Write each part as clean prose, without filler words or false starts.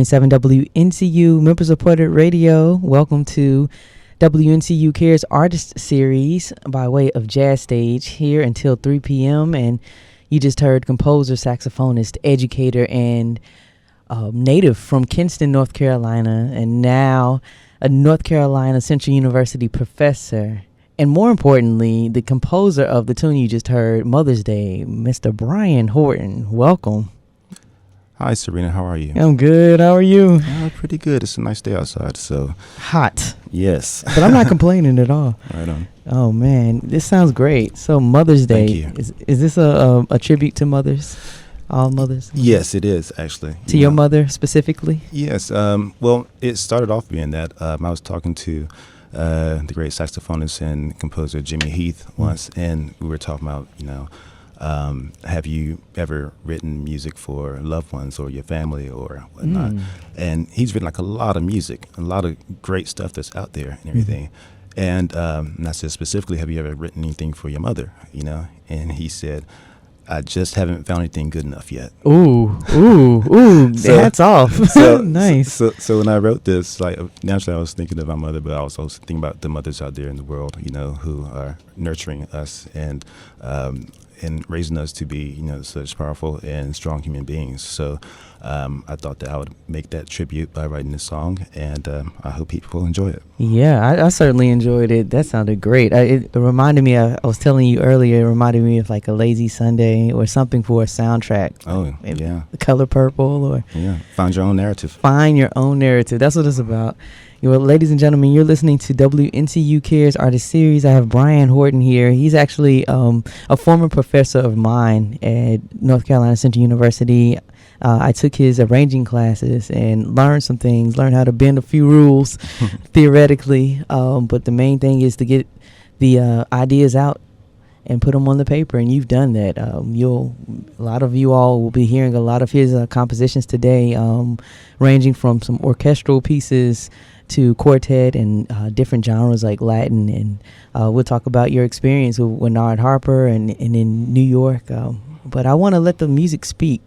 .7 WNCU member supported radio. Welcome to WNCU Cares Artist Series by way of Jazz Stage here until 3 p.m. And you just heard composer, saxophonist, educator, and native from Kinston, North Carolina, and now a North Carolina Central University professor. And more importantly, the composer of the tune you just heard, Mother's Day, Mr. Brian Horton. Welcome. Hi, Serena. How are you? I'm good. How are you? Pretty good. It's a nice day outside, so. Hot. Yes. But I'm not complaining at all. Right on. Oh, man. This sounds great. So Mother's Day. Thank you. Is this a tribute to mothers? All mothers? Yes, it is, actually. To your mother specifically? Yes. Well, it started off being that I was talking to the great saxophonist and composer Jimmy Heath once, and we were talking about, have you ever written music for loved ones or your family or whatnot? And he's written like a lot of music, a lot of great stuff that's out there and everything. And I said specifically, have you ever written anything for your mother? And he said, I just haven't found anything good enough yet. Ooh, hats off. Nice. So when I wrote this, like naturally I was thinking of my mother, but I was also thinking about the mothers out there in the world, who are nurturing us and raising us to be, such powerful and strong human beings. So I thought that I would make that tribute by writing this song, and I hope people enjoy it. Yeah, I certainly enjoyed it. That sounded great. It reminded me, I was telling you earlier, it reminded me of like a Lazy Sunday or something for a soundtrack. Oh, yeah. The Color Purple or... Yeah, find your own narrative. Find your own narrative. That's what it's about. Ladies and gentlemen, you're listening to WNCU Cares Artist Series. I have Brian Horton here. He's actually a former professor of mine at North Carolina Central University. I took his arranging classes and learned some things, learned how to bend a few rules theoretically. But the main thing is to get the ideas out and put them on the paper, and you've done that. A lot of you all will be hearing a lot of his compositions today, ranging from some orchestral pieces to quartet and different genres like Latin, and we'll talk about your experience with Bernard Harper and in New York. But I want to let the music speak.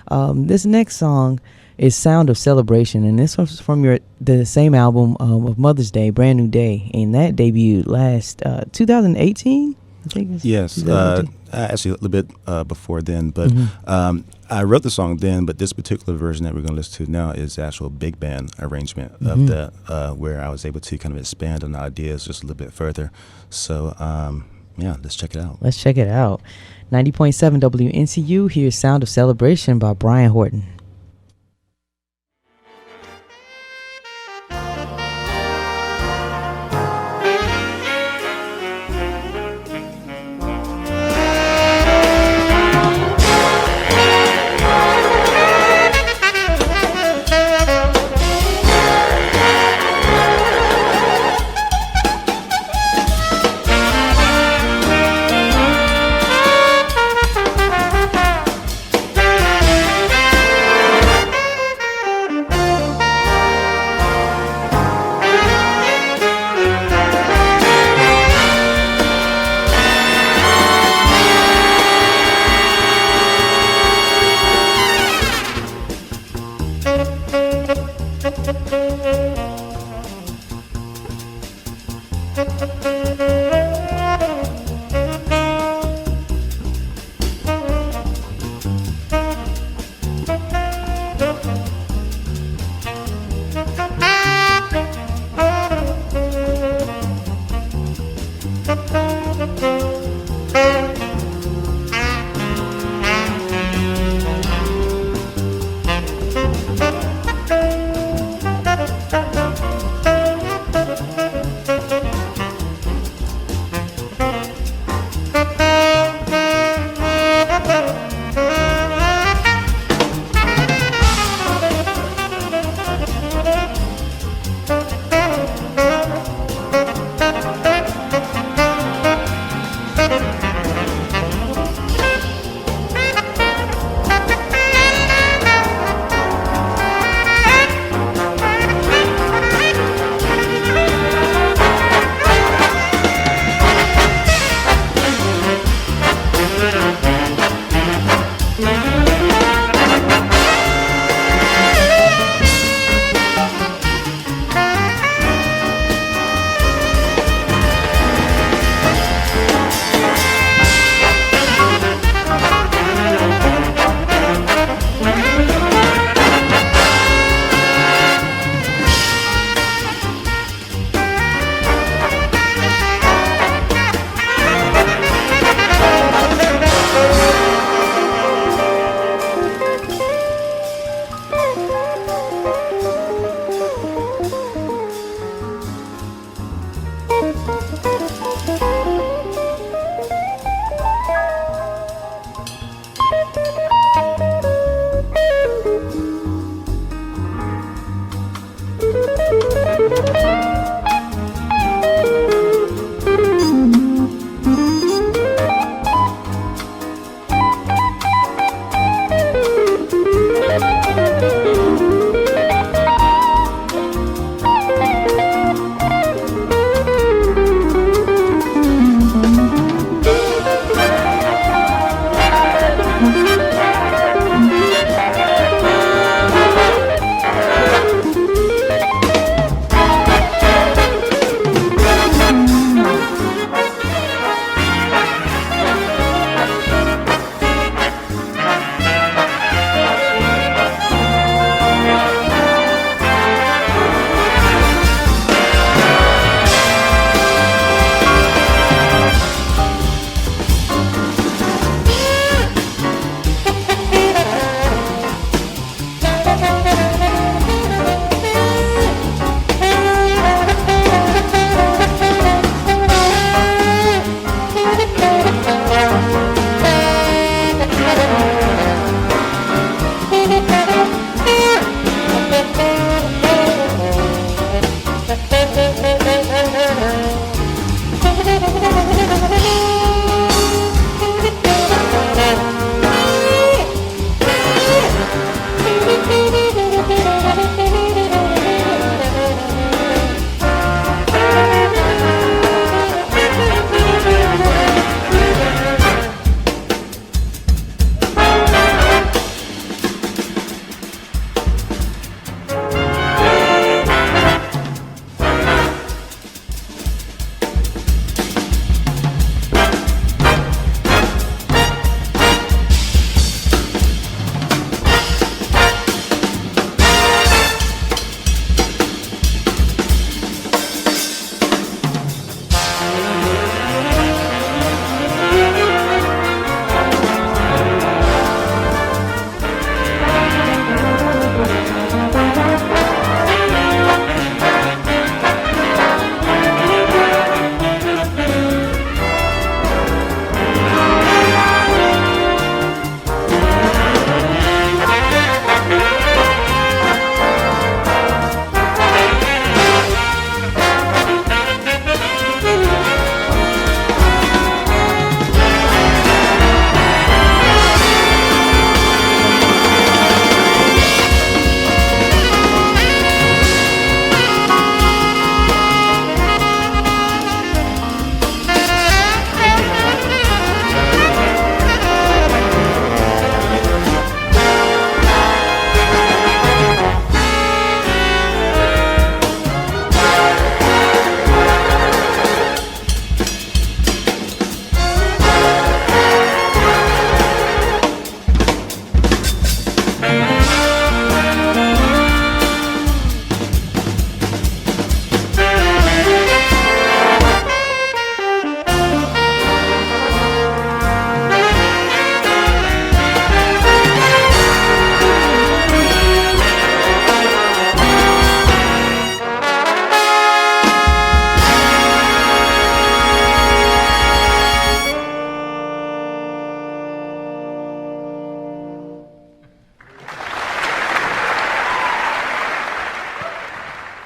This next song is Sound of Celebration, and this was from the same album of Mother's Day, Brand New Day, and that debuted last 2018. I think. Yes, actually a little bit before then, but I wrote the song then, but this particular version that we're going to listen to now is the actual big band arrangement of that, where I was able to kind of expand on the ideas just a little bit further. So, let's check it out. 90.7 WNCU, here's Sound of Celebration by Brian Horton.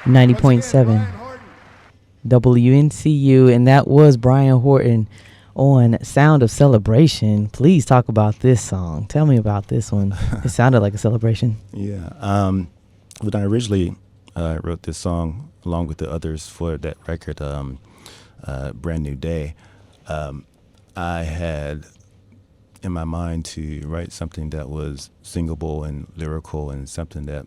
90.7 WNCU, and that was Brian Horton on Sound of Celebration. Please talk about this song. Tell me about this one. It sounded like a celebration. Yeah. When I originally wrote this song, along with the others for that record, Brand New Day, I had in my mind to write something that was singable and lyrical and something that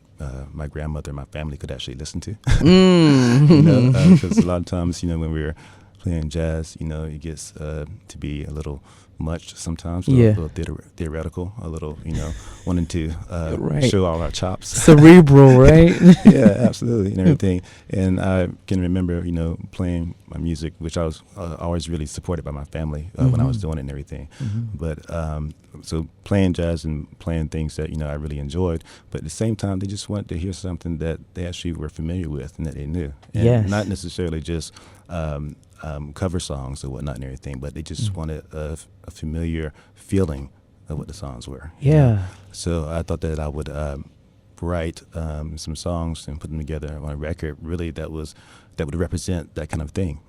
my grandmother and my family could actually listen to. Because a lot of times, when we're playing jazz, it gets to be a little much sometimes, a little theoretical, a little, wanting to show all our chops. Cerebral, right? Yeah, absolutely, and everything. And I can remember, playing my music, which I was always really supported by my family when I was doing it and everything. But so playing jazz and playing things that, I really enjoyed, but at the same time, they just wanted to hear something that they actually were familiar with and that they knew. And not necessarily just cover songs or whatnot and everything, but they just wanted a familiar feeling of what the songs were. Yeah. So I thought that I would write some songs and put them together on a record, really that would represent that kind of thing.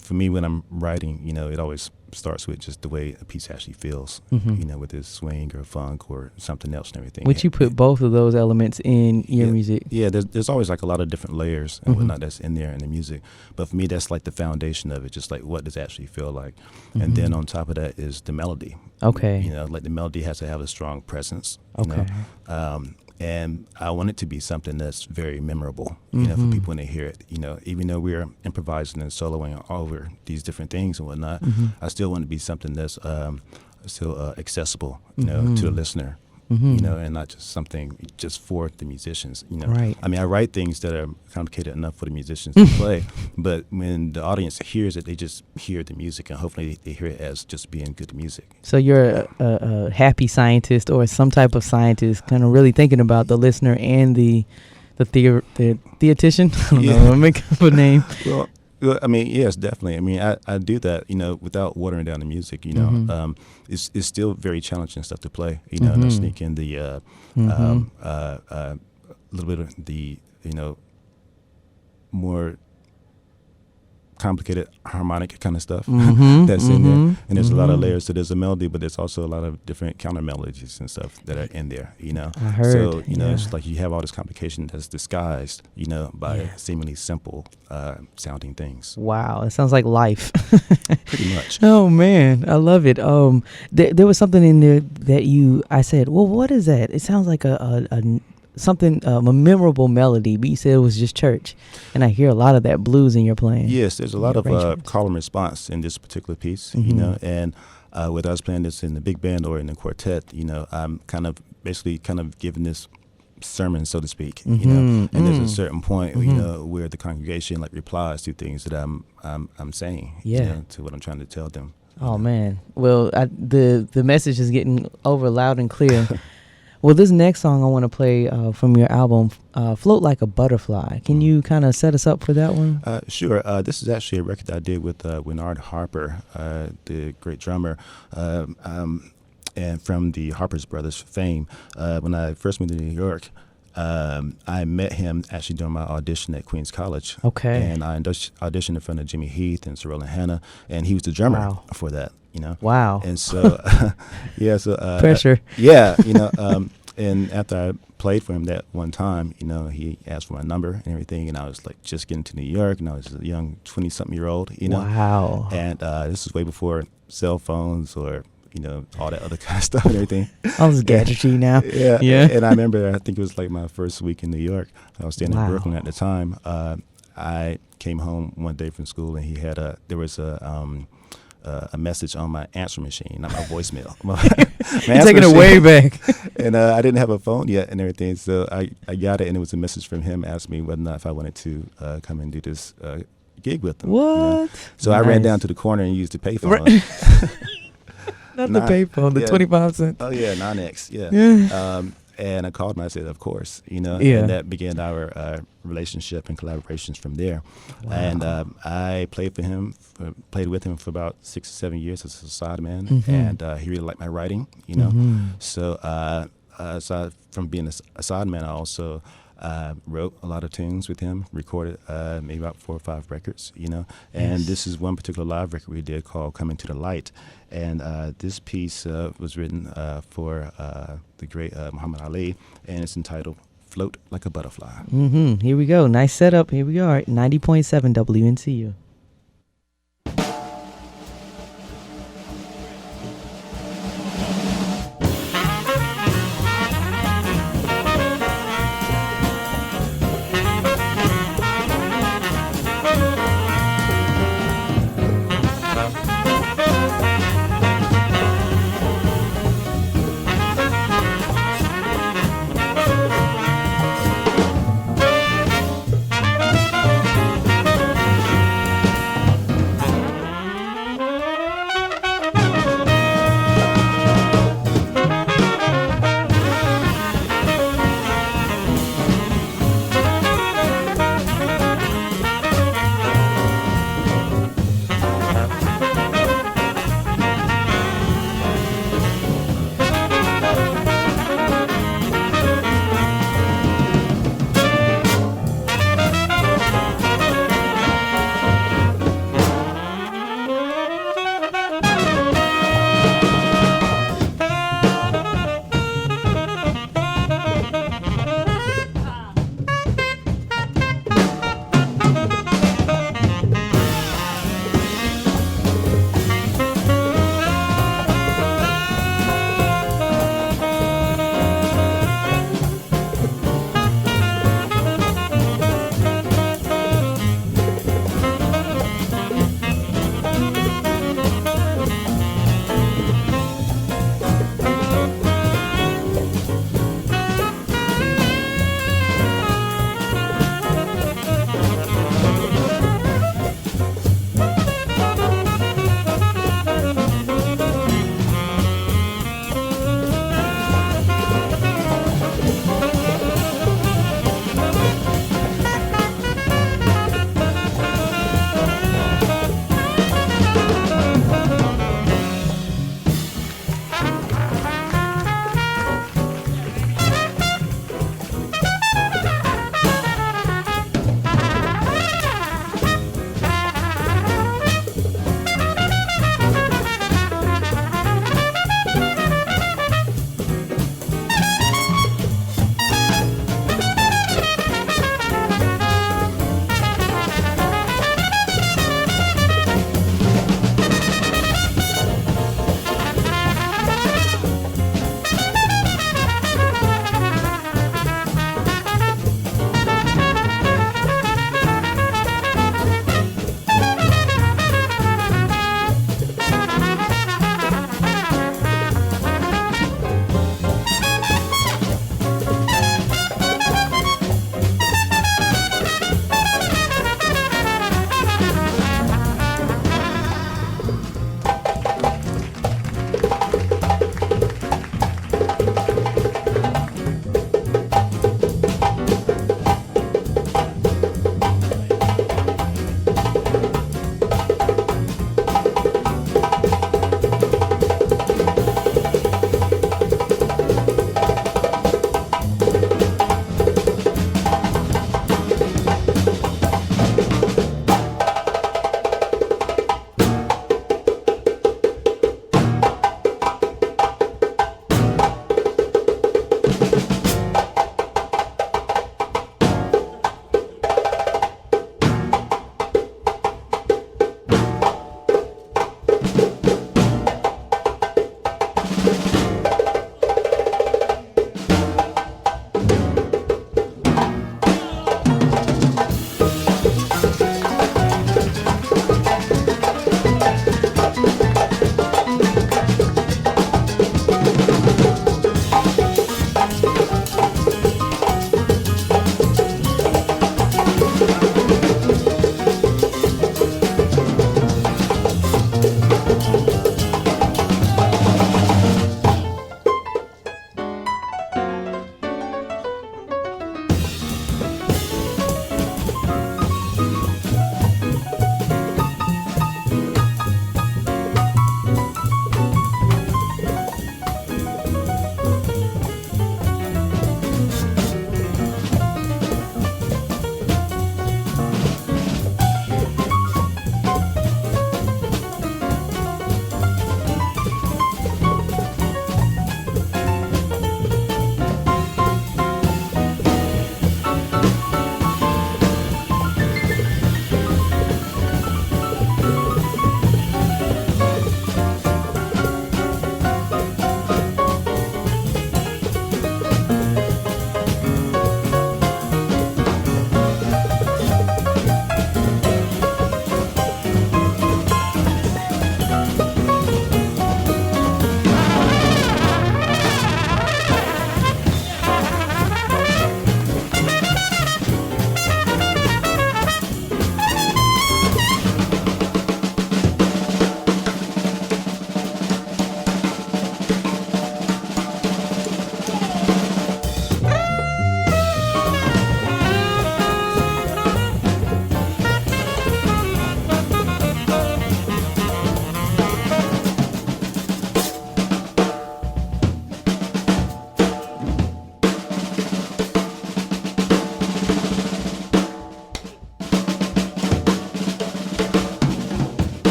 For me, when I'm writing, it always starts with just the way a piece actually feels, with its swing or funk or something else and everything. Would you put both of those elements in your music? Yeah, there's always like a lot of different layers and whatnot that's in there in the music. But for me, that's like the foundation of it, just like what does it actually feel like. And then on top of that is the melody. Okay. Like the melody has to have a strong presence. Okay. And I want it to be something that's very memorable, for people when they hear it. Even though we're improvising and soloing all over these different things and whatnot, I still want it to be something that's still accessible, to the listener. And not just something just for the musicians. Right. I mean, I write things that are complicated enough for the musicians to play, but when the audience hears it, they just hear the music, and hopefully they hear it as just being good music. So you're a happy scientist or some type of scientist, kind of really thinking about the listener and the theoretician. I don't know. I'll make up a name. Well, I mean, yes, definitely. I mean, I do that, without watering down the music, it's still very challenging stuff to play, and I sneak in the, a little bit of the, more complicated harmonic kind of stuff that's in there. And there's a lot of layers to there's a melody, but there's also a lot of different counter melodies and stuff that are in there, I heard, so, it's like you have all this complication that's disguised, by seemingly simple sounding things. Wow, it sounds like life. Pretty much. Oh man, I love it. There was something in there that I said, well, what is that? It sounds like a memorable melody, but you said it was just church, and I hear a lot of that blues in your playing. Yes, there's a lot of call and response in this particular piece, and whether I was playing this in the big band or in the quartet, I'm kind of giving this sermon, so to speak, and there's a certain point, where the congregation replies to things that I'm saying, to what I'm trying to tell them. Oh man, well, the message is getting over loud and clear. Well, this next song I want to play from your album, Float Like a Butterfly. Can you kind of set us up for that one? Sure. This is actually a record that I did with Winard Harper, the great drummer, and from the Harper's Brothers fame. When I first moved to New York, I met him actually during my audition at Queens College. Okay. And I auditioned in front of Jimmy Heath and Sorrel and Hannah, and he was the drummer for that. Wow. And so, pressure. And after I played for him that one time, he asked for my number and everything, and I was just getting to New York, and I was a young 20-something-year-old, Wow. And this was way before cell phones or all that other kind of stuff and everything. All this gadgetry now. Yeah. And I remember, I think it was my first week in New York. I was staying in Brooklyn at the time. I came home one day from school, and he had there was a message on my answer machine, not my voicemail. You're taking it way back. And I didn't have a phone yet and everything, so I got it, and it was a message from him asking me whether or not if I wanted to come and do this gig with him. What? So I ran down to the corner and used the payphone. Not the payphone, the 25 cents. Oh yeah, 9X, yeah. And I called him. I said, "Of course," and that began our relationship and collaborations from there. Wow. And I played with him for about 6 or 7 years as a sideman, and he really liked my writing, So aside from being a sideman, I also wrote a lot of tunes with him, recorded maybe about 4 or 5 records, And this is one particular live record we did called Coming to the Light. And this piece was written for the great Muhammad Ali, and it's entitled Float Like a Butterfly. Here we go. Nice setup. Here we are, 90.7 WNCU.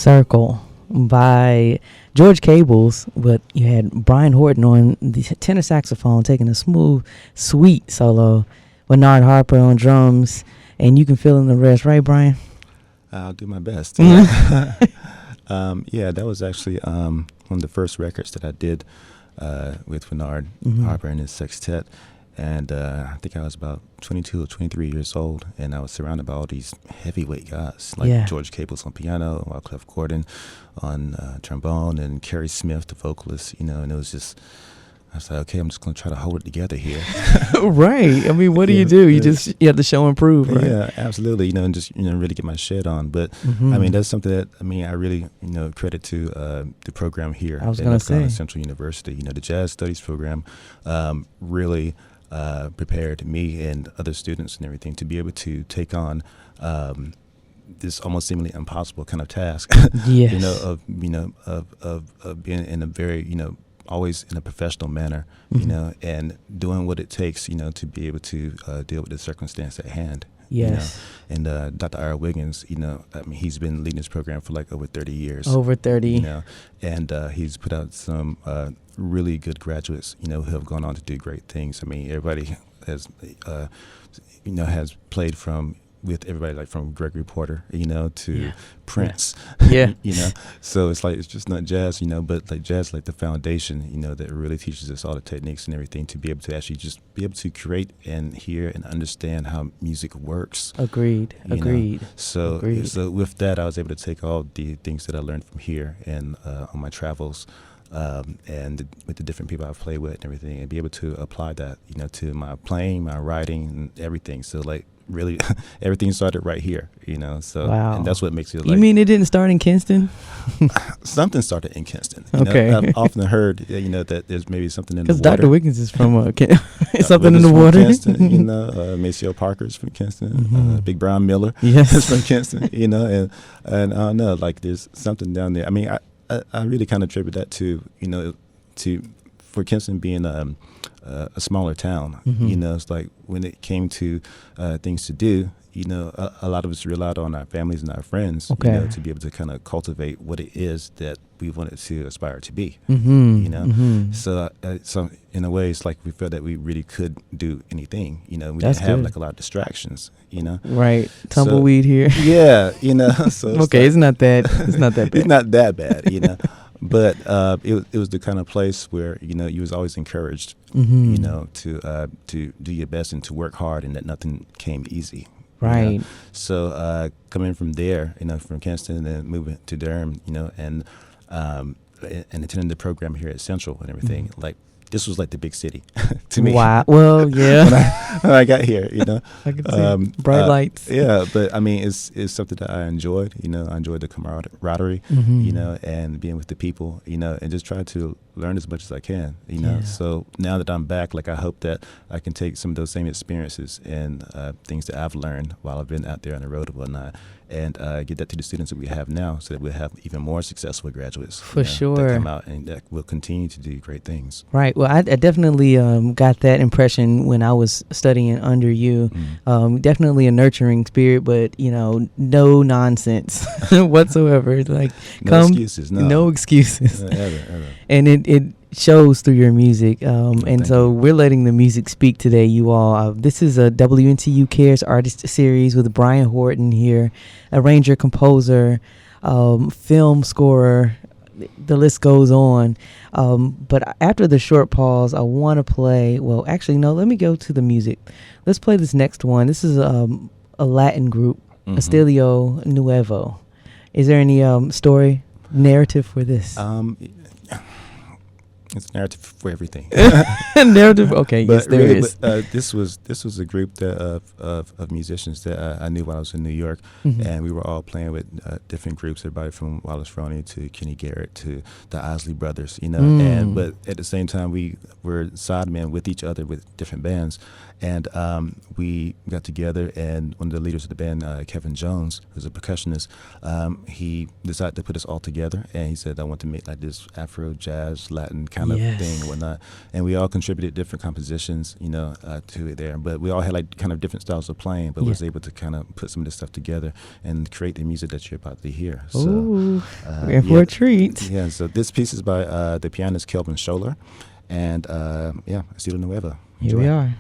Circle by George Cables, but you had Brian Horton on the tenor saxophone taking a smooth, sweet solo, Bernard Harper on drums, and you can fill in the rest, right, Brian? I'll do my best. Yeah, that was actually one of the first records that I did with Bernard Harper and his sextet. And I think I was about 22 or 23 years old, and I was surrounded by all these heavyweight guys, like George Cables on piano, Wyclef Gordon on trombone, and Kerry Smith, the vocalist, and it was just, I was like, okay, I'm just going to try to hold it together here. Right. I mean, what do you do? You have to show and prove, right? Yeah, absolutely, and just, really get my shed on. But, I mean, that's something that, I really, credit to the program here I was going to say. Central University. The Jazz Studies program really prepared me and other students and everything to be able to take on this almost seemingly impossible kind of task. Yes. Of being in a very always in a professional manner, and doing what it takes, to be able to deal with the circumstance at hand. Yes. And Dr. Ira Wiggins, he's been leading this program for like over 30 years. Over 30. And he's put out some really good graduates, who have gone on to do great things. I mean, everybody has, has played with everybody, like from Gregory Porter, to Prince. Yeah. So it's like, it's just not jazz, but like jazz, like the foundation, that really teaches us all the techniques and everything to be able to actually just be able to create and hear and understand how music works. Agreed. So with that, I was able to take all the things that I learned from here and on my travels, and with the different people I've played with and everything, and be able to apply that, to my playing, my writing, and everything. So like, really, everything started right here, So, wow. And that's what makes it. Like, you mean it didn't start in Kinston? Something started in Kinston. Okay. I've often heard, that there's maybe something in the water. Because Dr. Wiggins is from something in the water. Kinston, Maceo Parker's from Kinston. Big Brown Miller is from Kinston. And I don't know, like there's something down there. I mean, I really kind of attribute that to for Kinston being a smaller town. It's like when it came to things to do, a lot of us relied on our families and our friends, to be able to kind of cultivate what it is that we wanted to aspire to be. So in a way, it's like we felt that we really could do anything. We That's didn't have good. like a lot of distractions. Right, tumbleweed here. Yeah, So okay, it's not that bad. It's not that bad, But it was the kind of place where you was always encouraged, to do your best and to work hard, and that nothing came easy. Right. So coming from there, from Kinston and then moving to Durham, and attending the program here at Central and everything, like this was like the big city to me. Wow. Well, yeah. when I got here, I can see bright lights. Yeah, but I mean, it's something that I enjoyed. I enjoyed the camaraderie, and being with the people, and just try to learn as much as I can, So now that I'm back, like I hope that I can take some of those same experiences and things that I've learned while I've been out there on the road and whatnot, and get that to the students that we have now, so that we'll have even more successful graduates. For sure. That come out and that will continue to do great things. Right. Well, I definitely got that impression when I was studying under you. Definitely a nurturing spirit, but, no nonsense whatsoever. Like, no excuses. No excuses. Ever. And it shows through your music. And so we're letting the music speak today, you all. This is a WNCU Cares Artist Series with Brian Horton here, arranger, composer, film scorer. The list goes on. But after the short pause, I want to play. Well, actually, no, let me go to the music. Let's play this next one. This is a Latin group, Estilo Nuevo. Is there any narrative for this? It's narrative for everything. Narrative, okay. But yes, there really, is. This was a group of musicians that I knew when I was in New York, and we were all playing with different groups. Everybody from Wallace Roney to Kenny Garrett to the Isley Brothers, And but at the same time, we were sidemen with each other with different bands, and we got together. And one of the leaders of the band, Kevin Jones, who's a percussionist, he decided to put us all together, and he said, "I want to make like this Afro jazz Latin kind kind of Yes. thing and whatnot. And we all contributed different compositions, to it there. But we all had like kind of different styles of playing, but was able to kind of put some of this stuff together and create the music that you're about to hear. Ooh, So we're in for a treat. Yeah, so this piece is by the pianist Kelvin Scholler. And Estilo Nueva. Here we are.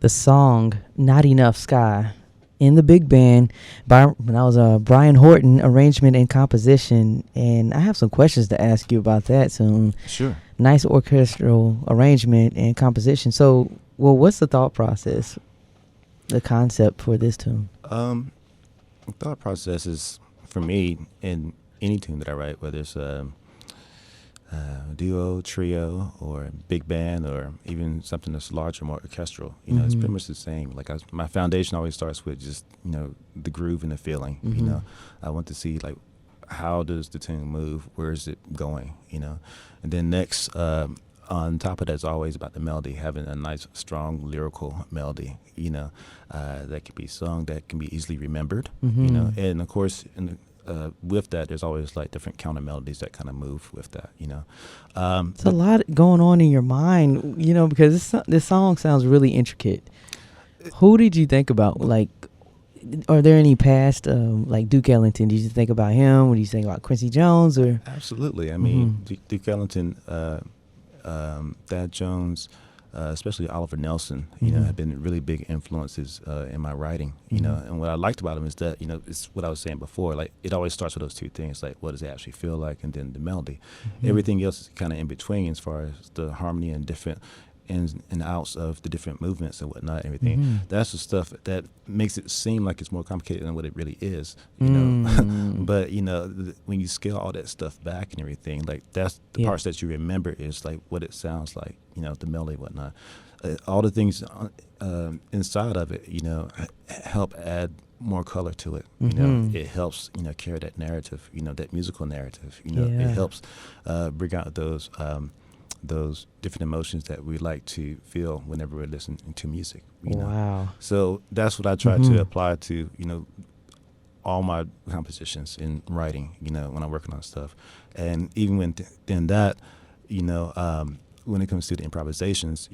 The song Not Enough Sky in the big band by that was Brian Horton, arrangement and composition. And I have some questions to ask you about that soon. Sure. Nice orchestral arrangement and composition. So, well, what's the thought process, the concept for this tune? The thought process is, for me, in any tune that I write, whether it's duo, trio, or big band, or even something that's larger, more orchestral. It's pretty much the same. Like my foundation always starts with just the groove and the feeling. I want to see like how does the tune move, where is it going, and then next on top of that is always about the melody, having a nice, strong lyrical melody. That can be sung, that can be easily remembered. And of course with that, there's always like different counter melodies that kind of move with that, It's a lot going on in your mind, because this song sounds really intricate. Who did you think about? Like, are there any past, like Duke Ellington? Did you think about him? What do you think about Quincy Jones? Or absolutely. I mean, Duke Ellington, Thad Jones, especially Oliver Nelson, have been really big influences in my writing, and what I liked about him is that, it's what I was saying before, like it always starts with those two things, like what does it actually feel like, and then the melody. Everything else is kind of in between as far as the harmony and different ins and outs of the different movements and whatnot, everything. That's the stuff that makes it seem like it's more complicated than what it really is, but when you scale all that stuff back and everything, like that's the parts that you remember is like what it sounds like, the melody, whatnot. All the things inside of it, help add more color to it. It helps, carry that narrative, that musical narrative. It helps bring out those different emotions that we like to feel whenever we're listening to music. Wow. So that's what I try to apply to, all my compositions in writing, when I'm working on stuff. And even within that, when it comes to the improvisations,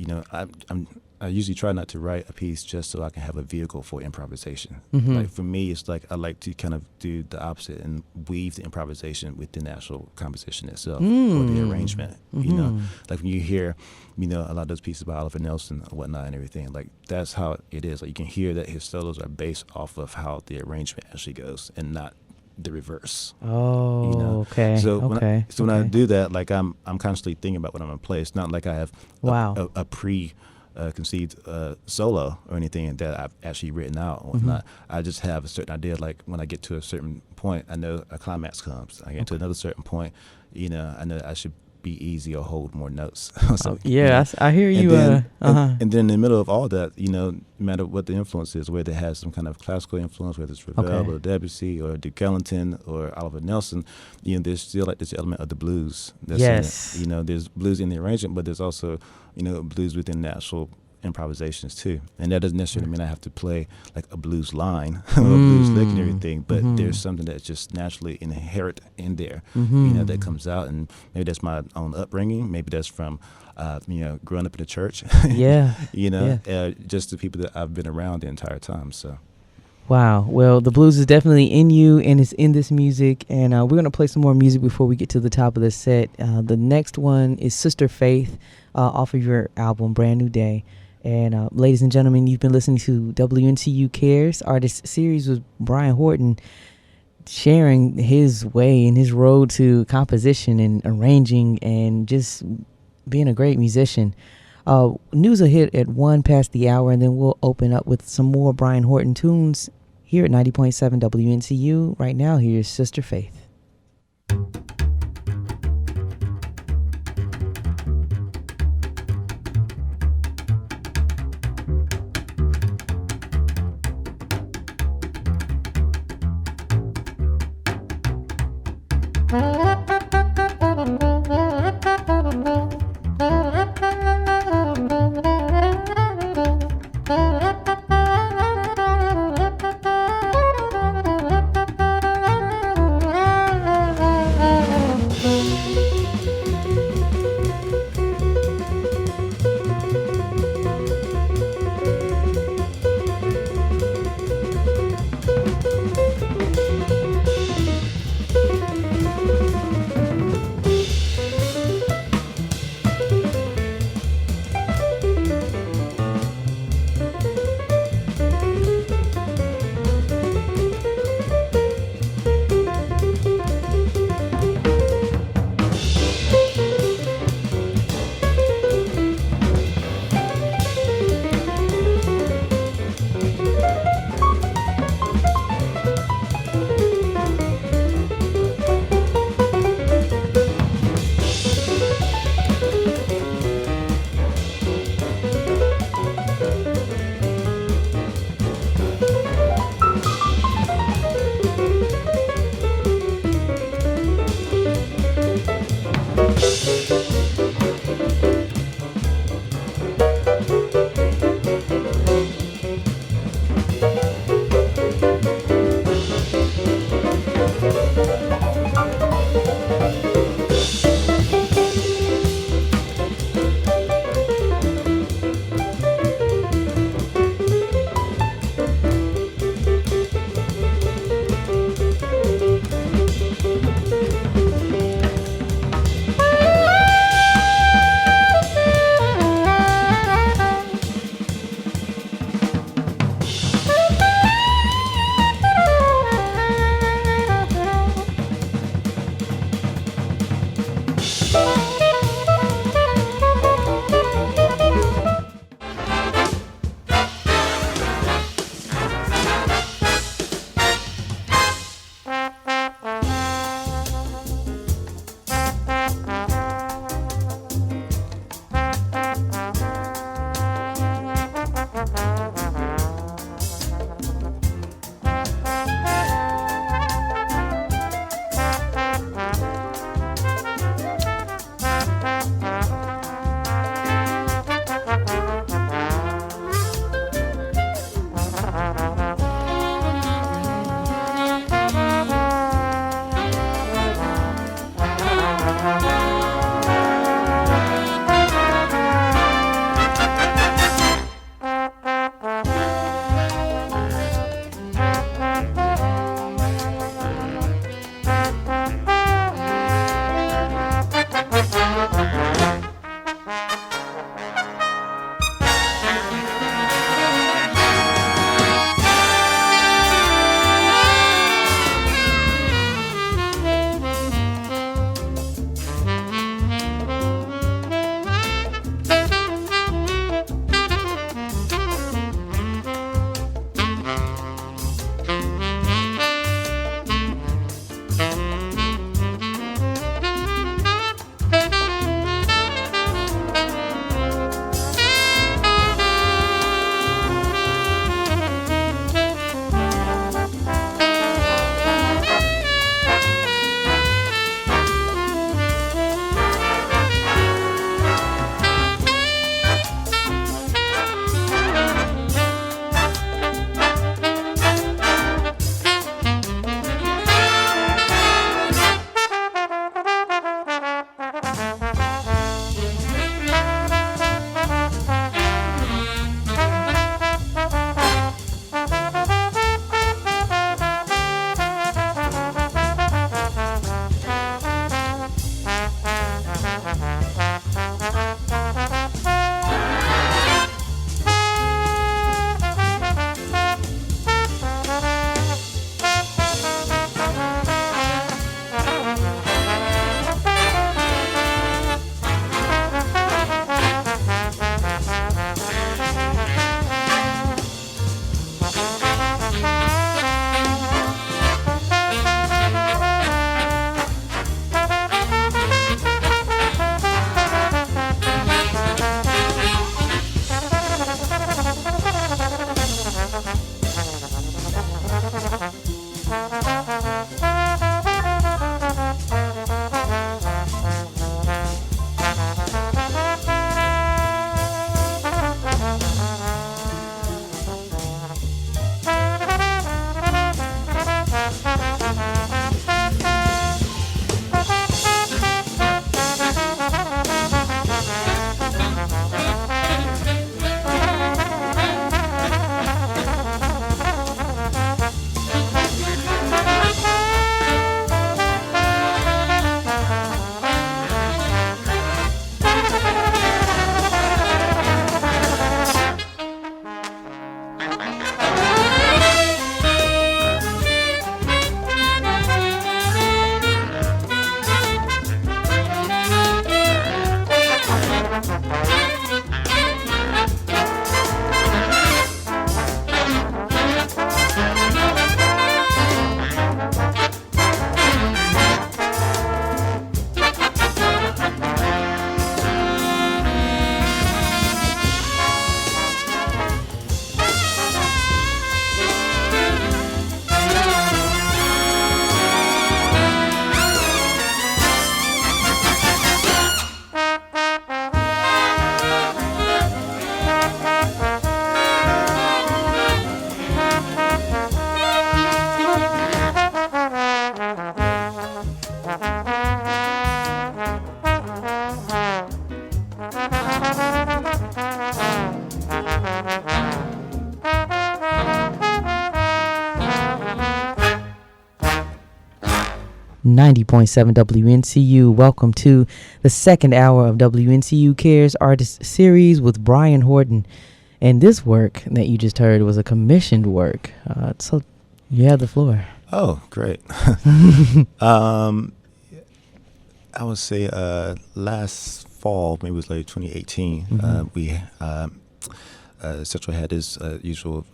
I usually try not to write a piece just so I can have a vehicle for improvisation. Like for me, it's like I like to kind of do the opposite and weave the improvisation within the actual composition itself or the arrangement. Like when you hear, a lot of those pieces by Oliver Nelson or whatnot and everything, like that's how it is. Like you can hear that his solos are based off of how the arrangement actually goes and not the reverse. Okay. So when I do that, like I'm constantly thinking about what I'm gonna play. It's not like I have a conceived solo or anything that I've actually written out or whatnot. I just have a certain idea. Like when I get to a certain point, I know a climax comes. I get to another certain point, I know I should be easy or hold more notes. So, yeah, I hear you. And then in the middle of all that, no matter what the influence is, whether it has some kind of classical influence, whether it's Ravel or Debussy or Duke Ellington or Oliver Nelson, there's still like this element of the blues. That's yes. in it. There's blues in the arrangement, but there's also, blues within the actual improvisations too. And that doesn't necessarily mean I have to play like a blues line or a blues lick and everything, but there's something that's just naturally inherent in there, that comes out. And maybe that's my own upbringing. Maybe that's from, growing up in the church. Yeah. Just the people that I've been around the entire time. So. Wow. Well, the blues is definitely in you, and it's in this music. And we're going to play some more music before we get to the top of the set. The next one is Sister Faith off of your album, Brand New Day. And ladies and gentlemen, you've been listening to WNCU Cares Artist Series with Brian Horton, sharing his way and his road to composition and arranging and just being a great musician. News will hit at 1 past the hour, and then we'll open up with some more Brian Horton tunes here at 90.7 WNCU. Right now, here's Sister Faith. 90.7 WNCU. Welcome to the second hour of WNCU Cares Artist Series with Brian Horton. And this work that you just heard was a commissioned work. So you have the floor. Oh, great. I would say last fall, maybe it was like 2018, we Central had his usual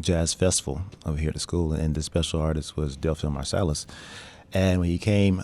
jazz festival over here at the school, and the special artist was Delphine Marsalis. And when he came,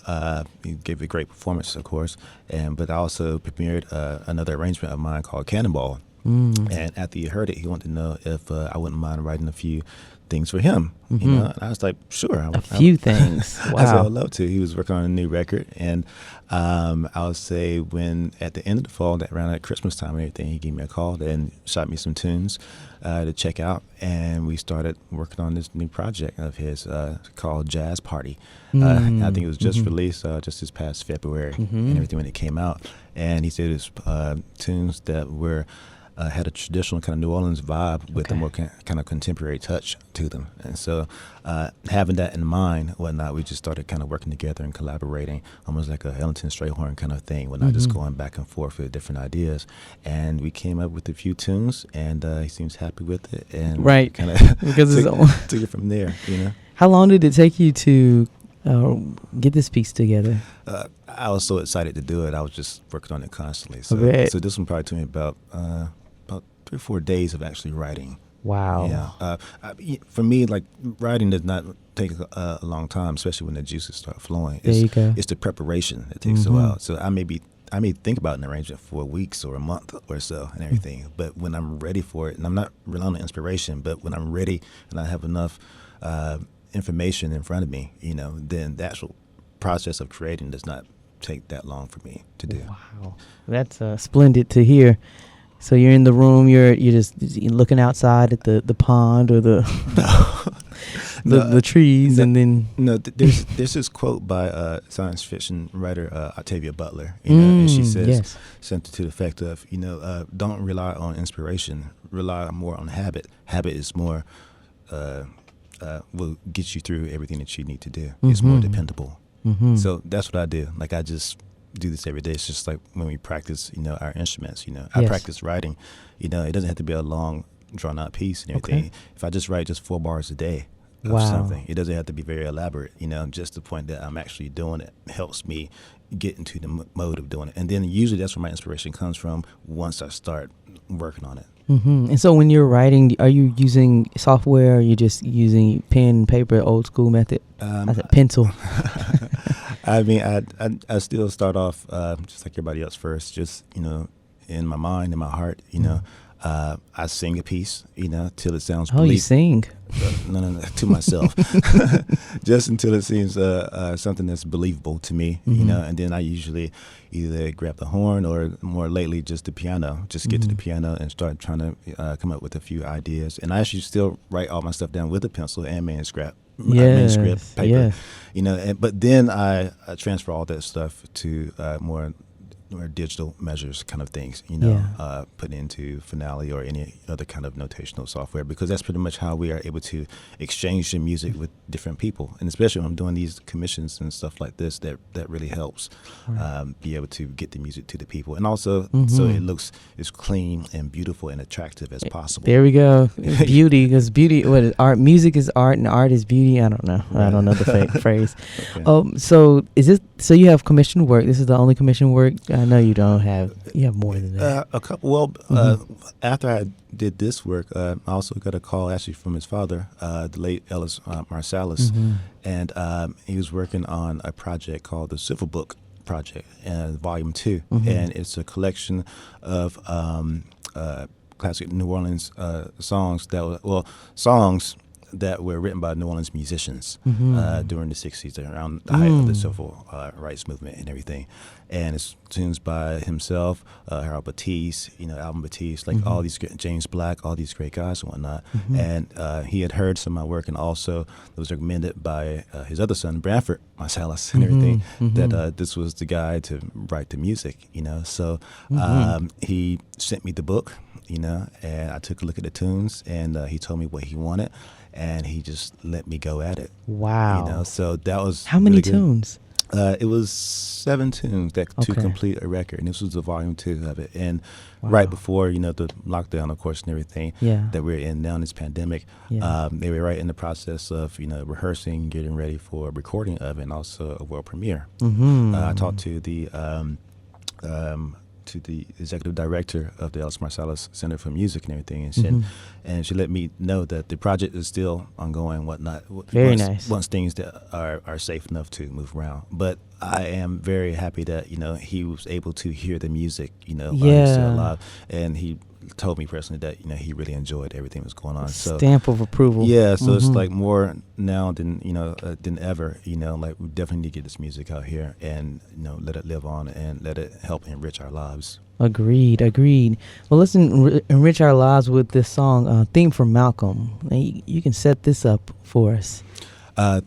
he gave a great performance, of course, but I also premiered another arrangement of mine called Cannonball. And after he heard it, he wanted to know if I wouldn't mind writing a few things for him. You know, and I was like, sure. A few things. Wow. I said, I'd love to. He was working on a new record, and I would say when at the end of the fall, that around at Christmas time and everything, he gave me a call and shot me some tunes to check out, and we started working on this new project of his called Jazz Party. I think it was just released just this past February and everything when it came out, and he said it was tunes that were had a traditional kind of New Orleans vibe with a more kind of contemporary touch to them. And so having that in mind, whatnot, we just started kind of working together and collaborating, almost like a Ellington Strayhorn kind of thing, whatnot, just going back and forth with different ideas. And we came up with a few tunes, and he seems happy with it. And kind of because took it from there, you know. How long did it take you to get this piece together? I was so excited to do it. I was just working on it constantly. So this one probably took me about 3 or 4 days of actually writing. Wow. Yeah. For me, like, writing does not take a long time, especially when the juices start flowing. There you go. It's the preparation that takes a while. So I may think about an arrangement for weeks or a month or so and everything. But when I'm ready for it, and I'm not relying on inspiration, but when I'm ready and I have enough information in front of me, you know, then the actual process of creating does not take that long for me to do. Wow, that's splendid to hear. So you're in the room, you're just looking outside at the pond or the the trees, and then there's this quote by science fiction writer Octavia Butler, you know, and she says something to the effect of, you know, don't rely on inspiration, rely more on habit. Habit is more will get you through everything that you need to do. It's more dependable. So that's what I do. Like, I just do this every day. It's just like when we practice, you know, our instruments, you know, I practice writing, you know, it doesn't have to be a long drawn out piece and everything. If I just write just 4 bars a day of something, it doesn't have to be very elaborate, you know, just the point that I'm actually doing it helps me get into the mode of doing it. And then usually that's where my inspiration comes from once I start working on it. And so when you're writing, are you using software, or are you just using pen, paper, old school method? I said pencil. I mean, I still start off just like everybody else first, just, you know, in my mind, in my heart, you know. I sing a piece, you know, till it sounds believable. Oh, you sing? No, to myself. Just until it seems something that's believable to me, you know, and then I usually either grab the horn or more lately just the piano, just get to the piano and start trying to come up with a few ideas. And I actually still write all my stuff down with a pencil and manuscript paper, you know, but then I transfer all that stuff to more digital measures kind of things, you know, put into Finale or any other kind of notational software, because that's pretty much how we are able to exchange the music with different people. And especially when I'm doing these commissions and stuff like this, that really helps be able to get the music to the people. And also so it looks as clean and beautiful and attractive as possible. There we go. Beauty, because beauty, what is art? Music is art and art is beauty. I don't know. Right. I don't know the phrase. Okay. So is this, so you have commissioned work. This is the only commissioned work? I know you don't have, you have more than that. A couple. Well, after I did this work, I also got a call actually from his father, the late Ellis Marsalis, and he was working on a project called the Civil Book Project, Volume 2, and it's a collection of classic New Orleans songs that were written by New Orleans musicians during the 60s, around the height of the civil rights movement and everything. And it's tunes by himself, Harold Batiste, you know, Alvin Batiste, like all these, James Black, all these great guys and whatnot. And he had heard some of my work, and also it was recommended by his other son, Branford Marsalis, and everything, that this was the guy to write the music, you know. So he sent me the book, you know, and I took a look at the tunes, and he told me what he wanted. and he just let me go at it. Wow. You know, so that was How many really good. tunes? It was 7 tunes to Okay. complete a record, and this was the volume 2 of it. And Wow. right before, you know, the lockdown, of course, and everything Yeah. that we're in now in this pandemic, Yeah. they were right in the process of, you know, rehearsing, getting ready for a recording of it, and also a world premiere. Mm-hmm. I talked to the executive director of the Ellis Marsalis Center for Music and everything, and she let me know that the project is still ongoing, whatnot. Very nice. Once things that are safe enough to move around. But I am very happy that, you know, he was able to hear the music, you know, while he's still alive, and he told me personally that, you know, he really enjoyed everything that was going on. So Stamp of approval. yeah, so it's like more now than, you know, than ever, you know, like we definitely need to get this music out here and, you know, let it live on and let it help enrich our lives. Agreed. Well, let's enrich our lives with this song, Theme for Malcolm. You can set this up for us.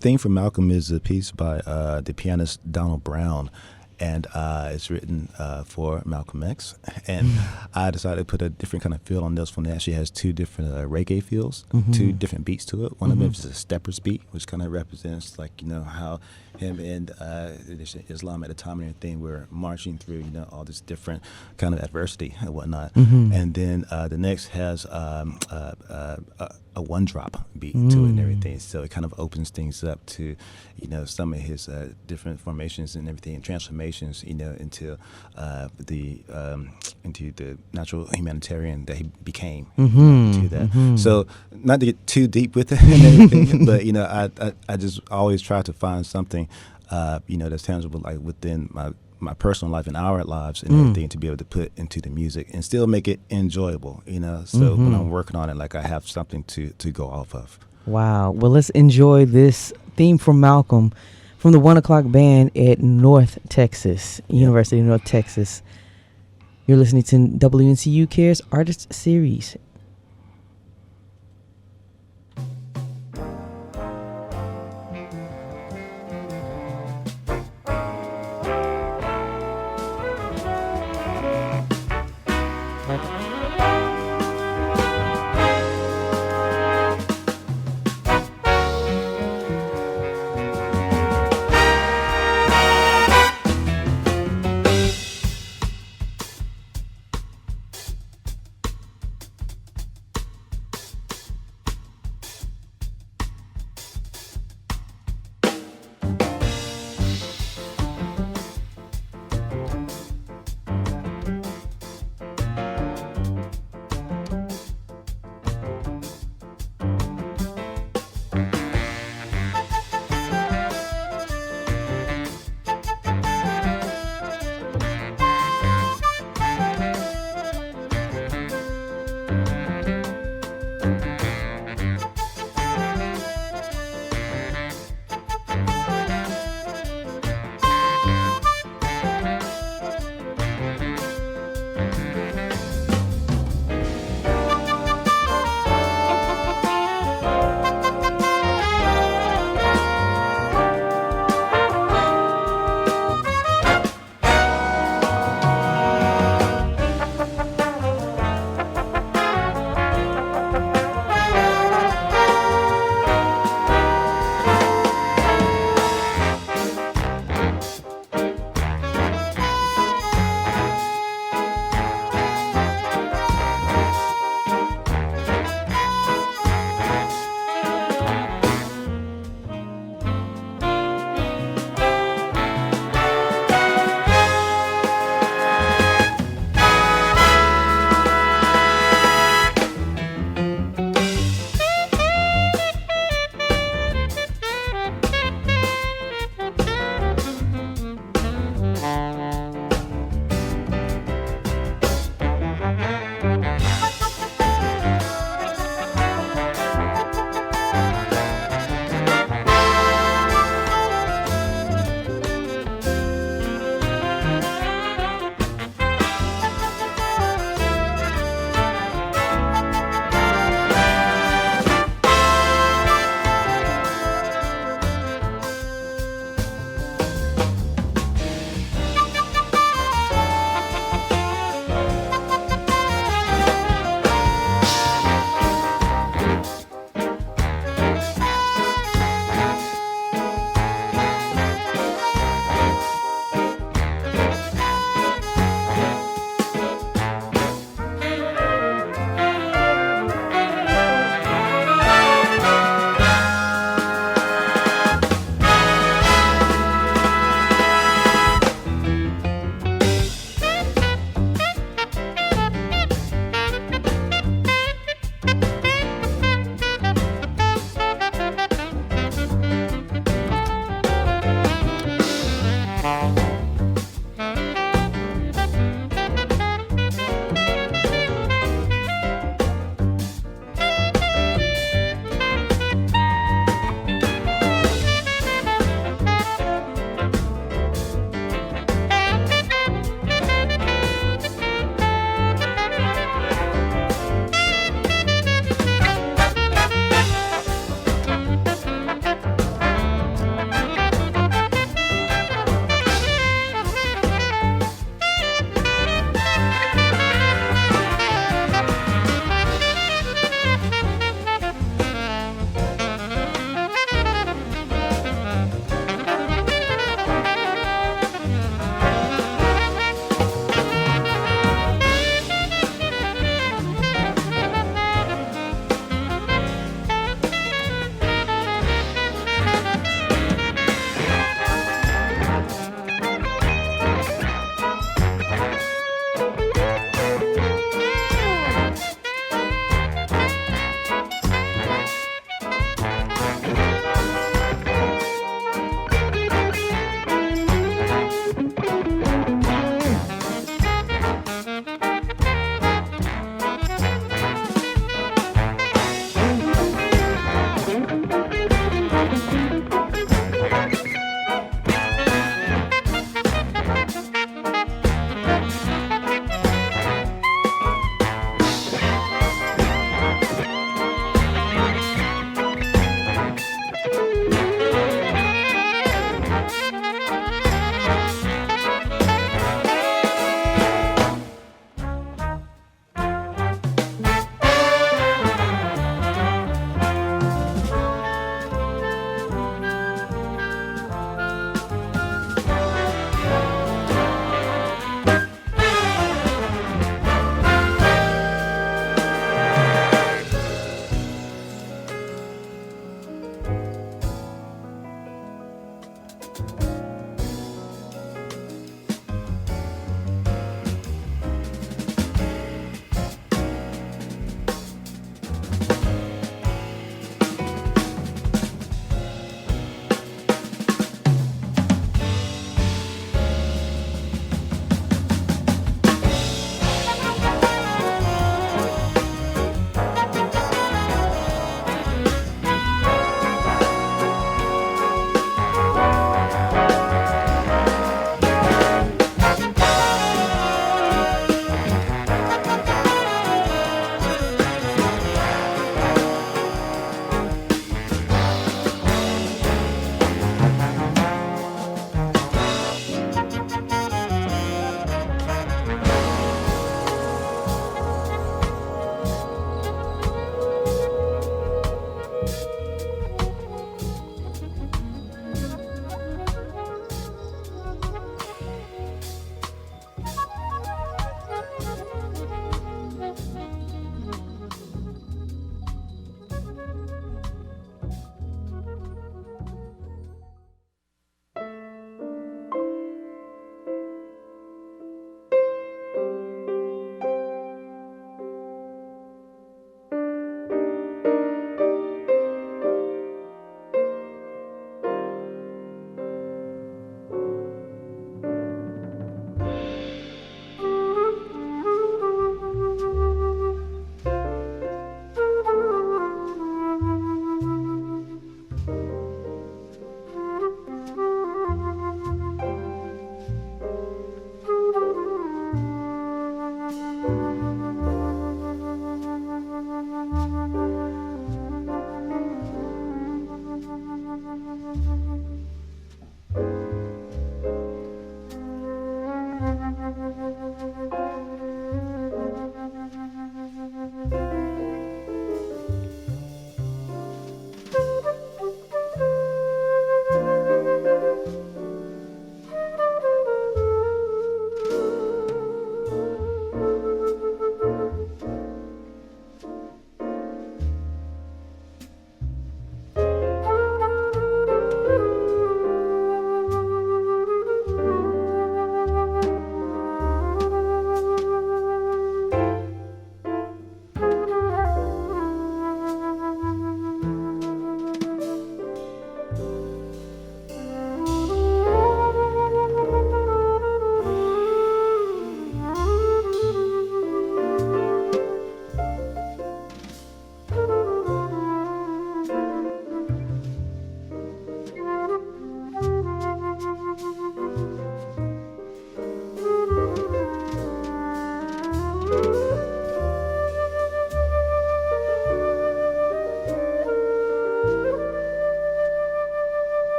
Theme for Malcolm is a piece by the pianist Donald Brown, and it's written for Malcolm X. And I decided to put a different kind of feel on this one. It actually has 2 different reggae feels, 2 different beats to it. One of them is a steppers beat, which kind of represents, like, you know, how him and Islam at the time and everything were marching through, you know, all this different kind of adversity and whatnot. And then the next has a 1-drop beat to it and everything. So it kind of opens things up to, you know, some of his different formations and everything, and transformations, you know, into the natural humanitarian that he became. To that. So not to get too deep with it and everything, but, you know, I just always try to find something, you know, that's tangible, like within my personal life and our lives and everything, to be able to put into the music and still make it enjoyable, you know. So when I'm working on it, like, I have something to go off of. Wow. Well, let's enjoy this Theme for Malcolm from the 1 O'Clock Band at North Texas, University of North Texas. You're listening to WNCU Cares Artist Series.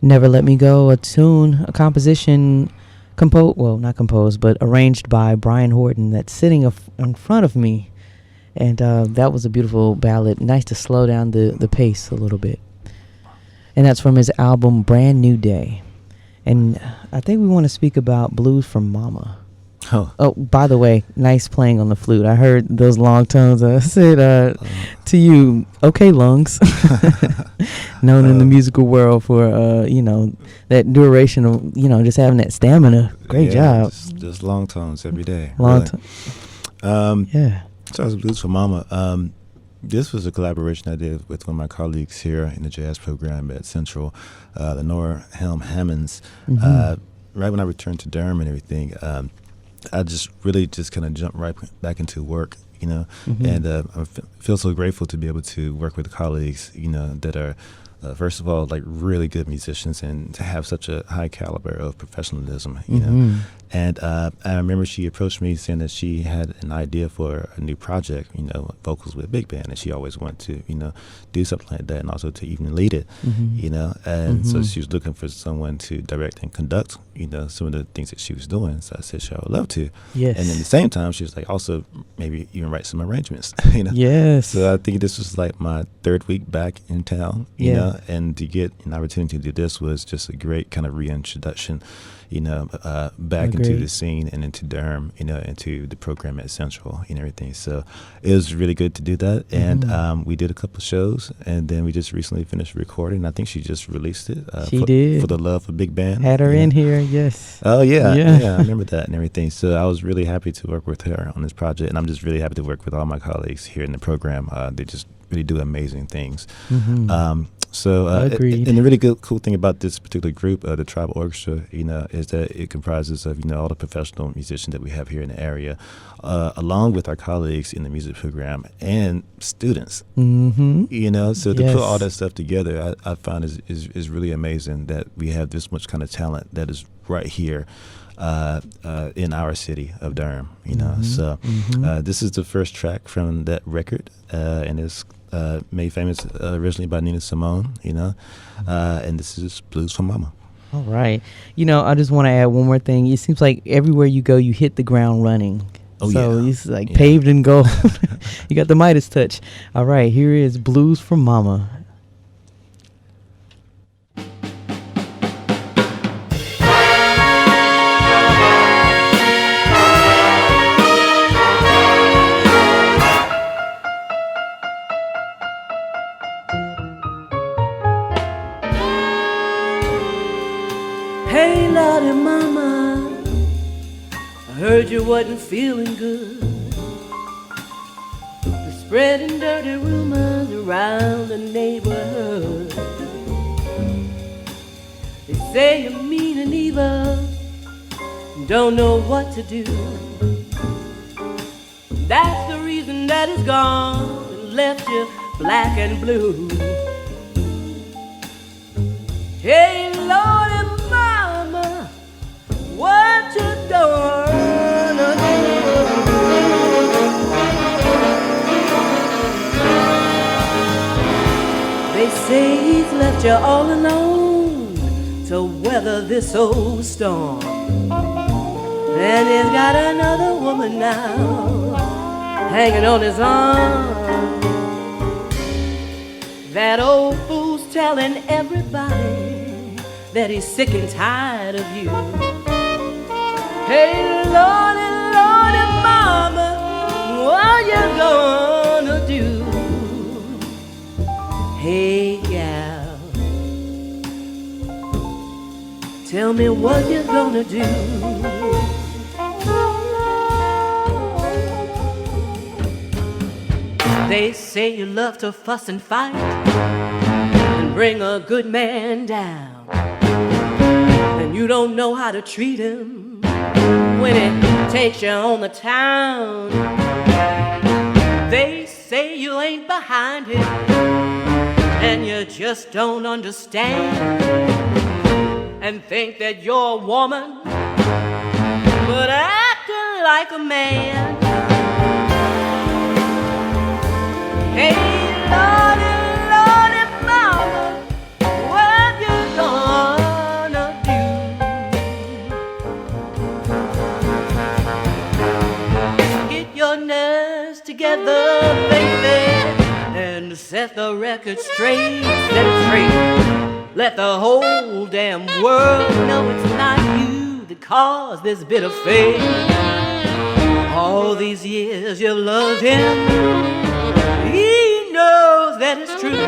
Never Let Me Go, a tune, a composition not composed, but arranged by Brian Horton that's sitting in front of me. And that was a beautiful ballad. Nice to slow down the pace a little bit. And that's from his album Brand New Day. And I think we want to speak about Blues from Mama. Oh, by the way, nice playing on the flute. I heard those long tones. I said to you, okay, lungs. Known in the musical world for, that duration of, just having that stamina. Great job. Just long tones every day. Long tones. Yeah. So as Blues for Mama, this was a collaboration I did with one of my colleagues here in the jazz program at Central, Lenora Hammonds. Right when I returned to Durham and everything, I just really kind of jumped right back into work, and I feel so grateful to be able to work with colleagues, that are, first of all, like really good musicians and to have such a high caliber of professionalism, know. And I remember she approached me saying that she had an idea for a new project, vocals with a big band, and she always wanted to, do something like that and also to even lead it, and so she was looking for someone to direct and conduct, some of the things that she was doing. So I said, sure, I would love to. Yes. And at the same time, she was like, also maybe even write some arrangements, Yes. So I think this was like my third week back in town, and to get an opportunity to do this was just a great kind of reintroduction, back into the scene and into Durham, into the program at Central and everything. So it was really good to do that. And we did a couple shows, and then we just recently finished recording. I think she just released it. She did. For the Love of Big Band. Had her in here, yes. Oh, yeah. I remember that and everything. So I was really happy to work with her on this project, and I'm just really happy to work with all my colleagues here in the program. They just really do amazing things. So, Agreed. And the really cool thing about this particular group, the Tribal Orchestra, is that it comprises of, all the professional musicians that we have here in the area, along with our colleagues in the music program and students. So to put all that stuff together, I find is really amazing that we have this much kind of talent that is right here in our city of Durham. So this is the first track from that record, and it's made famous originally by Nina Simone, and this is Blues for Mama. All right. I just want to add one more thing. It seems like everywhere you go, you hit the ground running. So it's like paved in gold. You got the Midas touch. All right, here is Blues for Mama. Hey, Lottie Mama, I heard you wasn't feeling good. They're spreading dirty rumors around the neighborhood. They say you're mean and evil, don't know what to do. That's the reason that he's gone and left you black and blue. Hey, Lordy Mama, what you gonna do? They say he's left you all alone to weather this old storm, and he's got another woman now hanging on his arm. That old fool's telling everybody that he's sick and tired of you. Hey, Lordy, Lordy, Mama, what you gonna do? Hey, gal, tell me what you gonna do. They say you love to fuss and fight and bring a good man down, and you don't know how to treat him when it takes you on the town. They say you ain't behind it and you just don't understand, and think that you're a woman but acting like a man. Hey, Lordy, Lordy, Mama, what you gonna record straight, set it straight. Let the whole damn world know it's not you that caused this bit of fate. All these years you loved him, he knows that it's true.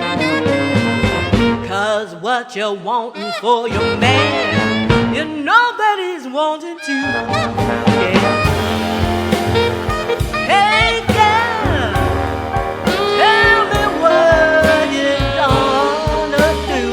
'Cause what you're wanting for your man, you know that he's wanting to. Yeah. Hey girl, tell me what you gonna do.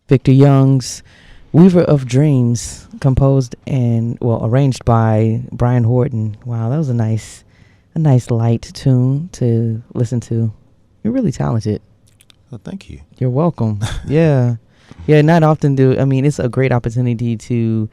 Victor Young's Weaver of Dreams, composed and arranged by Brian Horton. Wow, that was a nice light tune to listen to. You're really talented. Well, thank you. You're welcome. Yeah. Not often it's a great opportunity to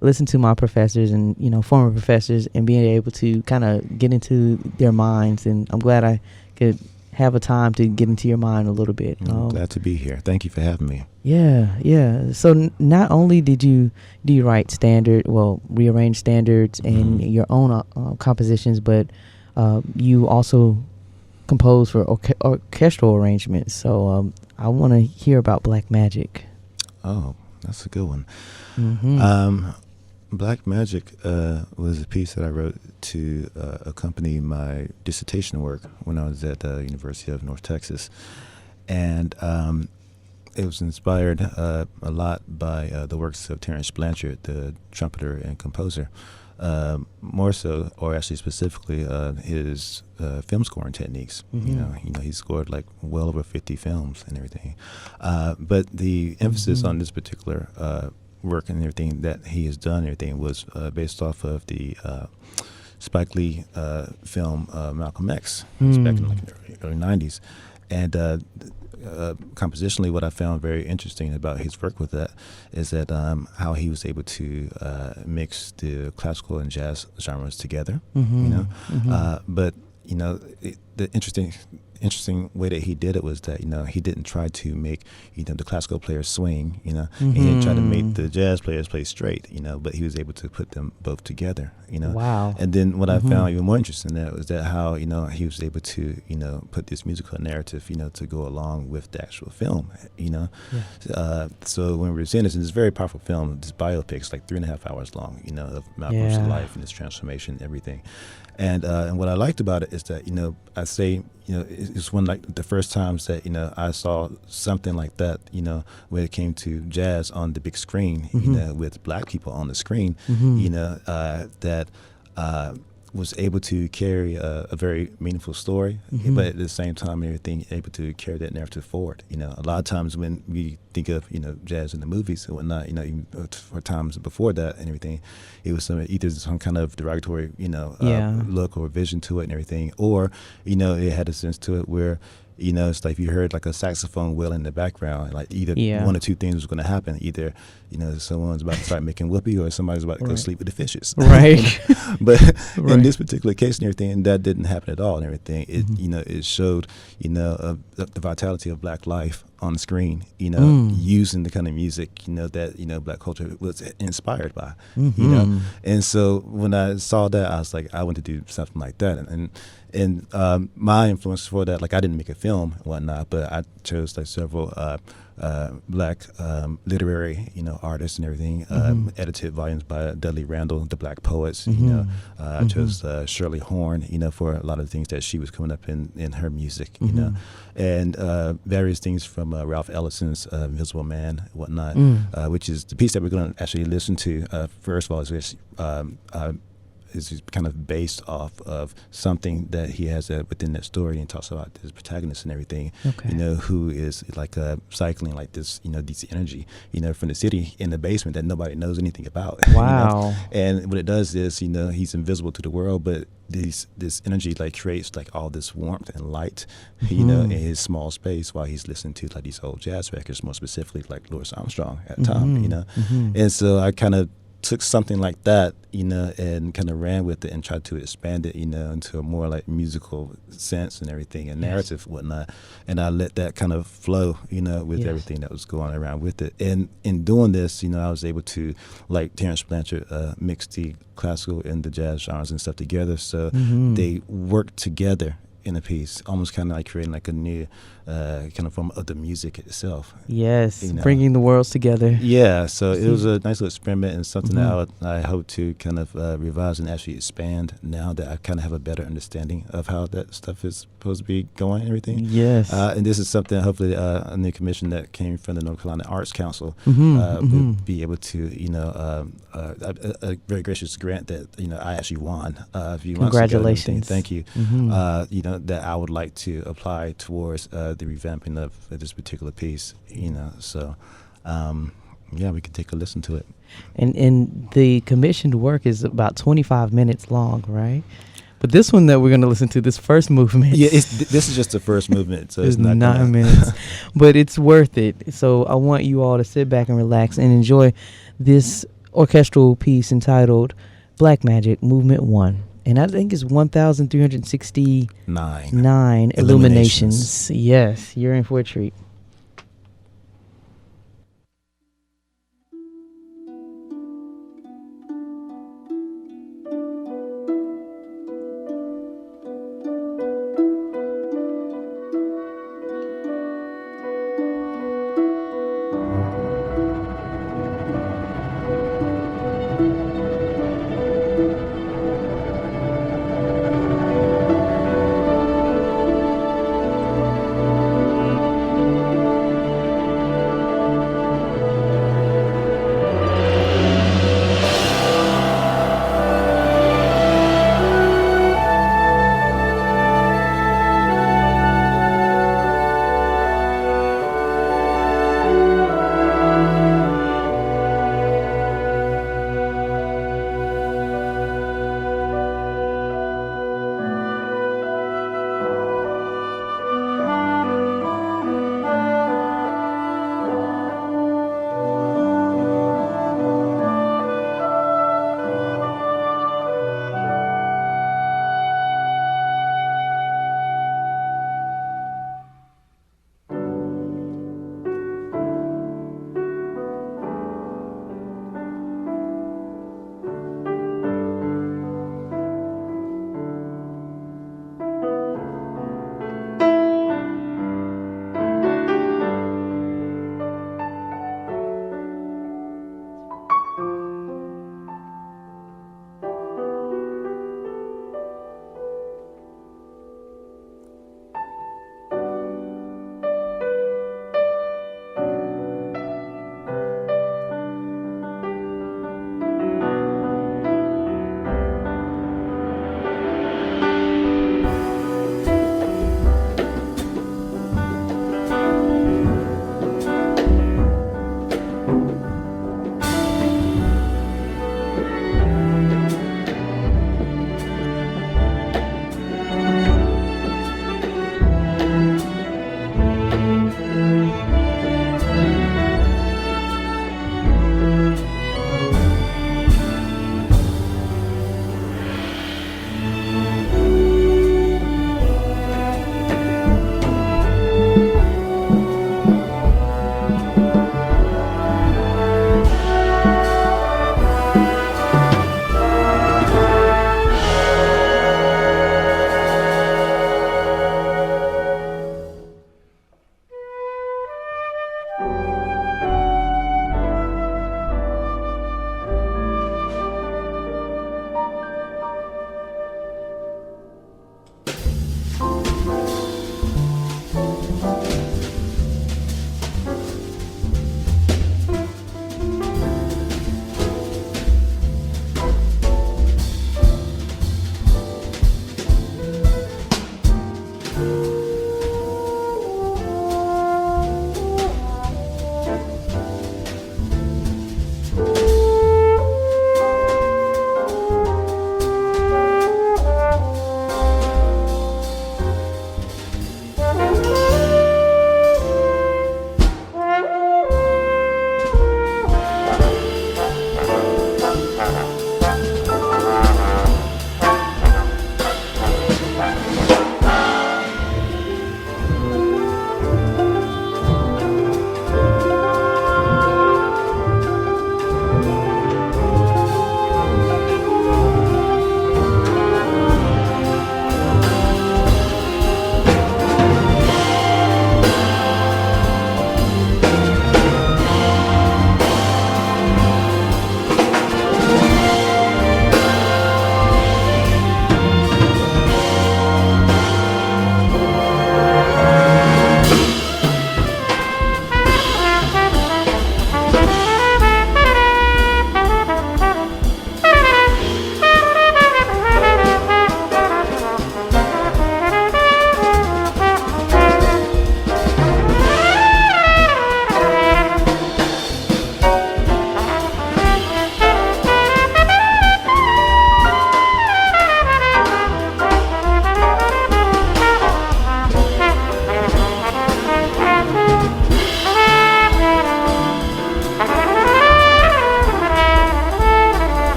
listen to my professors and former professors and being able to kind of get into their minds, and I'm glad I could have a time to get into your mind a little bit. I'm glad to be here. Thank you for having me. Yeah. So not only do you write rearrange standards and your own compositions, but you also compose for orchestral arrangements. So I want to hear about Black Magic. Oh, that's a good one. Mm-hmm. Black Magic was a piece that I wrote to accompany my dissertation work when I was at the University of North Texas. And it was inspired a lot by the works of Terrence Blanchard, the trumpeter and composer. More so, or actually specifically, his film scoring techniques. Mm-hmm. He scored like well over 50 films and everything. But the emphasis on this particular work and everything that he has done and everything was based off of the Spike Lee film Malcolm X. It was back in the early 90s. And compositionally, what I found very interesting about his work with that is that how he was able to mix the classical and jazz genres together. But the interesting way that he did it was that he didn't try to make the classical players swing, and he didn't try to make the jazz players play straight, but he was able to put them both together. Wow. And then what I found even more interesting in that was that how he was able to put this musical narrative to go along with the actual film. So when we were seeing this, and it's a very powerful film, this biopic, it's like 3.5 hours long, of Malcolm's life and his transformation and everything. And what I liked about it is that I say it's one like the first times that I saw something like that when it came to jazz on the big screen, with black people on the screen, that was able to carry a very meaningful story, but at the same time, everything able to carry that narrative forward. A lot of times when we think of jazz in the movies and whatnot, even for times before that and everything, it was either some kind of derogatory look or vision to it and everything, or it had a sense to it where it's like you heard like a saxophone wail in the background, like either one or two things was going to happen. Either, someone's about to start making whoopee or somebody's about to go sleep with the fishes. Right. But in this particular case and everything, that didn't happen at all and everything. It, it showed, the vitality of black life on the screen, using the kind of music, that, black culture was inspired by, And so when I saw that, I was like, I want to do something like that. And my influence for that, like I didn't make a film and whatnot, but I chose like several black literary, artists and everything, edited volumes by Dudley Randall, the Black Poets. I chose Shirley Horn, for a lot of the things that she was coming up in her music, and various things from Ralph Ellison's Invisible Man and whatnot, which is the piece that we're going to actually listen to. First of all, is kind of based off of something that he has within that story, and talks about his protagonist and everything, who is like cycling like this, this energy, from the city in the basement that nobody knows anything about. Wow. And what it does is, he's invisible to the world, but this energy like creates like all this warmth and light, in his small space while he's listening to like these old jazz records, more specifically like Louis Armstrong at the time, And so I kind of took something like that, and kind of ran with it and tried to expand it, into a more like musical sense and everything and narrative and whatnot. And I let that kind of flow, with everything that was going around with it. And in doing this, I was able to, like Terrence Blanchard, mix the classical and the jazz genres and stuff together. So they work together in a piece, almost kind of like creating like a new kind of form of the music itself. Yes, You know? bringing the worlds together. Yeah, so it was a nice little experiment and something Mhm. that I hope to kind of revise and actually expand now that I kind of have a better understanding of how that stuff is supposed to be going and everything. Yes. And this is something hopefully a new commission that came from the North Carolina Arts Council will be able to, a very gracious grant that, I actually won a few months ago and everything. Congratulations. Thank you. Mhm. That I would like to apply towards the revamping of this particular piece, so we can take a listen to it. And the commissioned work is about 25 minutes long, right? But this one that we're going to listen to, this first movement. Yeah, this is just the first movement, so it's it's not 9 minutes, but it's worth it. So I want you all to sit back and relax and enjoy this orchestral piece entitled Black Magic Movement 1. And I think it's 1,369 illuminations. Yes, you're in for a treat.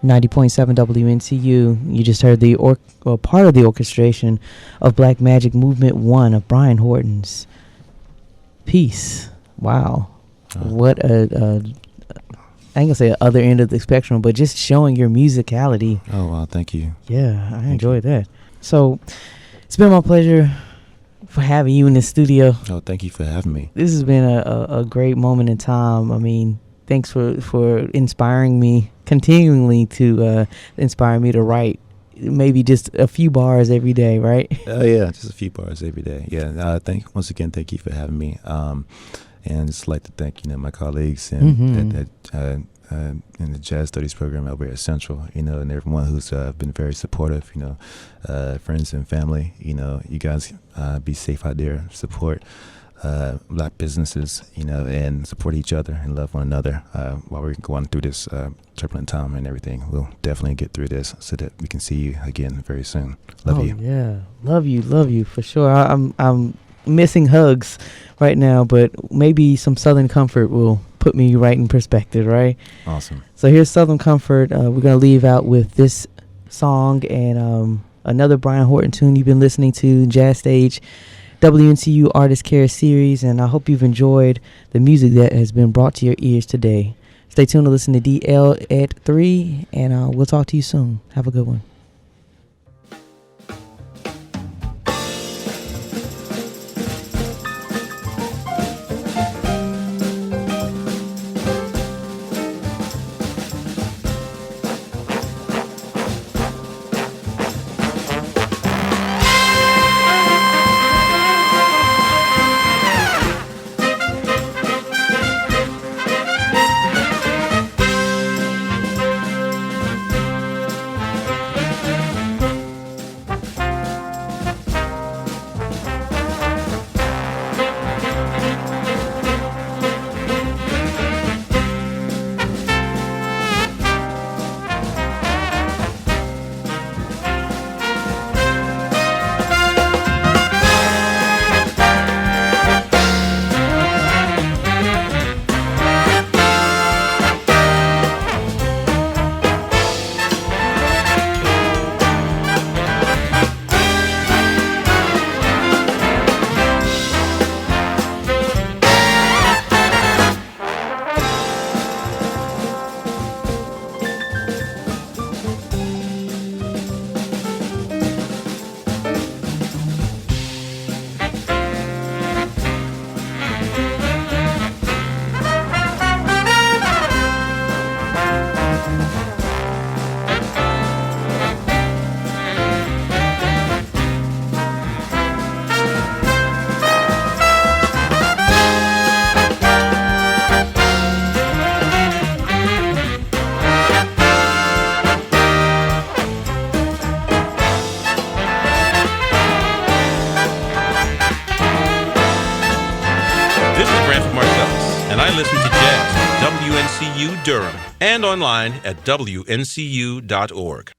90.7 WNCU. You just heard the part of the orchestration of Black Magic Movement 1 of Brian Horton's Peace. Wow. What I ain't gonna say the other end of the spectrum, but just showing your musicality. Oh, wow. Thank you. Yeah, I enjoyed that. So it's been my pleasure for having you in the studio. Oh, thank you for having me. This has been a great moment in time. I mean, thanks for inspiring me, continually to inspire me to write maybe just a few bars every day, right? Oh, yeah, just a few bars every day. Yeah, once again, thank you for having me. And just like to thank, my colleagues and in the Jazz Studies program over at Central, and everyone who's been very supportive, friends and family. You guys be safe out there, support Black businesses, and support each other and love one another while we're going through this turbulent time and everything. We'll definitely get through this so that we can see you again very soon. Love you. Yeah, love you for sure. I'm missing hugs right now, but maybe some Southern Comfort will put me right in perspective, right? Awesome. So here's Southern Comfort. We're going to leave out with this song and another Brian Horton tune you've been listening to, Jazz Stage WNCU Artist Care Series, and I hope you've enjoyed the music that has been brought to your ears today. Stay tuned to listen to DL at 3, and we'll talk to you soon. Have a good one. WNCU Durham and online at WNCU.org.